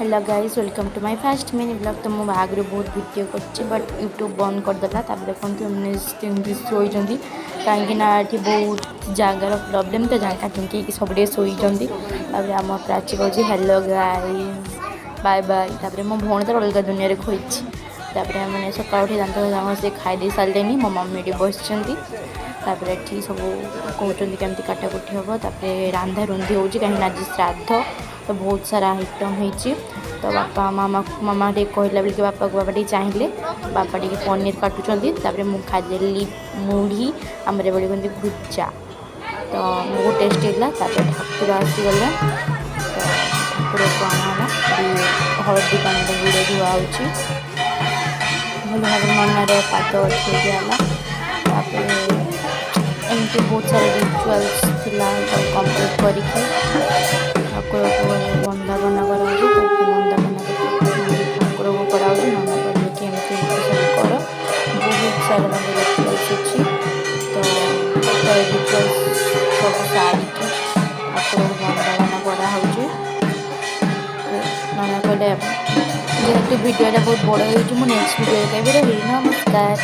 Hello guys welcome to my first mini blog. तो मुझे आगे बहुत वीडियो कर बट यूट्यूब बंद करदेला। देखते शोचती कहीं ये बहुत जगार प्रोब्लेम तो जगह ढुंकी सब शोचती। आम प्राची कह हेलो गाइस बाय बाय। मो भौणी तो अलग दुनिया में खोई। मैंने सकाल उठी दात से खाई सारे मो मम्मी बस ये सब कहते कमी काटाकुटी हम रांधा रुंधी हो कहीं आज श्राद्ध तो बहुत सारा आइटम होती। तो बापा मामा टे कहला बेल बापा को बापा चाहिए बापा टे पनीर काटुंट मुझे खादेली मुढ़ी आमरे बोली कहते भुजा। तो बहुत टेस्टी है। ठाकुर आसीगले तो ठाकुर को आना हलदी पानी गुड़े धुआ हो भल भाव ननार पाद दिगला। एमती बहुत सारे रिचुअल्स थिला कंप्लीट करके ठाकुर को वंदापना वंदापना ठाकुर को कराऊ नना कहले कि एमती सब कर बहुत सारा रिचुअल्स अच्छी। तो रिचुअल्स सब सारी ठाकुर को वंदापना कराऊ। नना कहले जेहेतु वीडियो बहुत बड़ हो नेक्स्ट वीडियो कहते नमस्कार।